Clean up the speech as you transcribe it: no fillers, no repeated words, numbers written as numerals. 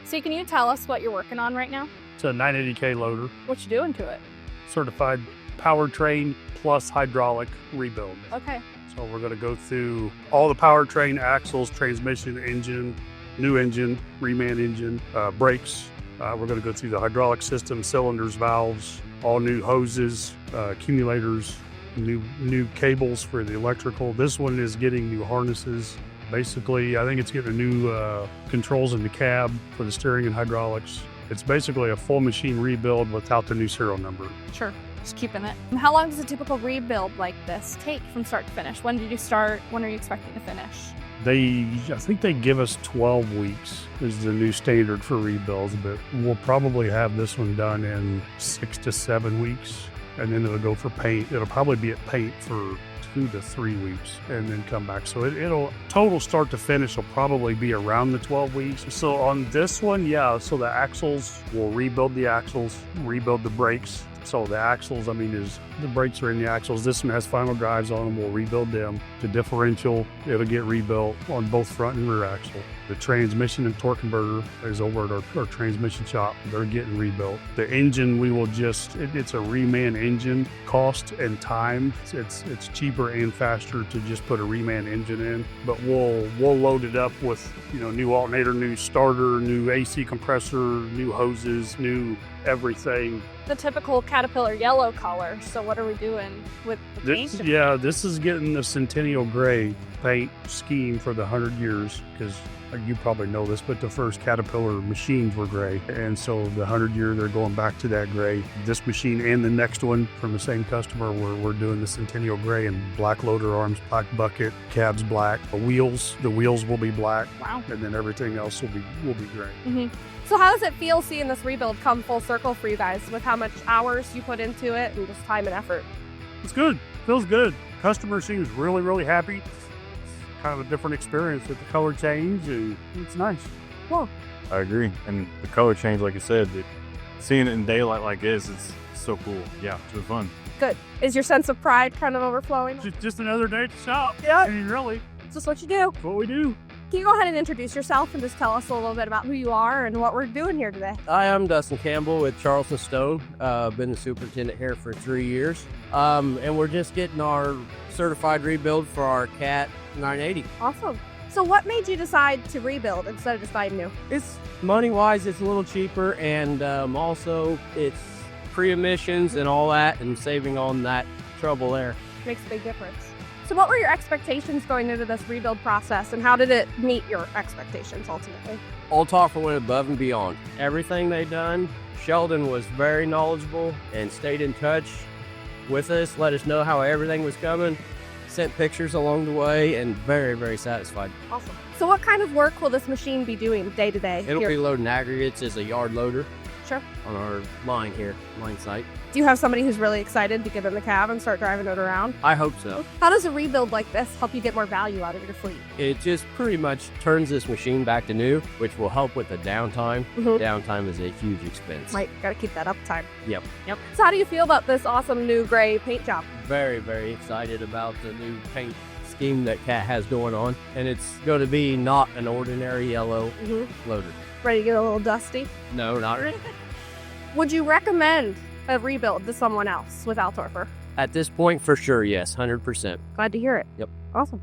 So can you tell us what you're working on right now? It's a 980K loader, What you doing to it? certified powertrain plus hydraulic rebuild. Okay. So we're going to go through all the powertrain, axles, transmission, engine, new engine, reman engine, brakes. We're going to go through the hydraulic system, cylinders, valves, all new hoses, accumulators, new cables for the electrical. This one is getting new harnesses. Basically, I think it's getting new controls in the cab for the steering and hydraulics. It's basically a full machine rebuild without the new serial number. Sure. Just keeping it. And how long does a typical rebuild like this take from start to finish? When did you start? When are you expecting to finish? I think they give us 12 weeks is the new standard for rebuilds, but we'll probably have this one done in 6 to 7 weeks, and then it'll go for paint. It'll probably be at paint for 2 to 3 weeks and then come back. So it'll total start to finish will probably be around the 12 weeks. So on this one, yeah, so the axles, we'll rebuild the axles, rebuild the brakes. So the axles, is the brakes are in the axles. This one has final drives on them. We'll rebuild them. The differential, it'll get rebuilt on both front and rear axle. The transmission and torque converter is over at our transmission shop. They're getting rebuilt. The engine, we will it's a reman engine. Cost and time, it's cheaper and faster to just put a reman engine in. But we'll load it up with new alternator, new starter, new AC compressor, new hoses, new everything. The typical Caterpillar yellow color. So what are we doing with the paint? This is getting the Centennial Grey paint scheme for the 100 years, because you probably know this, but the first Caterpillar machines were gray. And so the 100 year, they're going back to that gray. This machine and the next one from the same customer, we're doing the Centennial Grey in black loader arms, black bucket, cabs black. The wheels will be black. Wow. And then everything else will be gray. Mm-hmm. So how does it feel seeing this rebuild come full circle for you guys, with how much hours you put into it and just time and effort? It's good. Feels good. Customer seems really, really happy. It's kind of a different experience with the color change, and it's nice. Cool. I agree. And the color change, like I said, seeing it in daylight like this, it's so cool. Yeah, it was fun. Good. Is your sense of pride kind of overflowing? Just another day to shop. Yeah. Really. It's just what you do. It's what we do. Can you go ahead and introduce yourself and just tell us a little bit about who you are and what we're doing here today? Hi, I'm Dustin Campbell with Charleston Stone. Been the superintendent here for 3 years. And we're just getting our certified rebuild for our Cat 980. Awesome. So what made you decide to rebuild instead of just buying new? It's money-wise, it's a little cheaper, and also it's pre-emissions and all that, and saving on that trouble there. Makes a big difference. So what were your expectations going into this rebuild process, and how did it meet your expectations ultimately? Altorfer went above and beyond. Everything they done, Sheldon was very knowledgeable and stayed in touch with us, let us know how everything was coming, sent pictures along the way, and very, very satisfied. Awesome. So what kind of work will this machine be doing day to day? It'll be loading aggregates as a yard loader. Sure. On our line site. Do you have somebody who's really excited to get in the cab and start driving it around? I hope so. How does a rebuild like this help you get more value out of your fleet? It just pretty much turns this machine back to new, which will help with the downtime. Mm-hmm. Downtime is a huge expense. Right, gotta keep that uptime. Yep. So how do you feel about this awesome new gray paint job? Very, very excited about the new paint scheme that Cat has going on. And it's going to be not an ordinary yellow loader. Ready to get a little dusty? No, not really. Would you recommend a rebuild to someone else with Altorfer? At this point, for sure, yes, 100%. Glad to hear it. Yep. Awesome.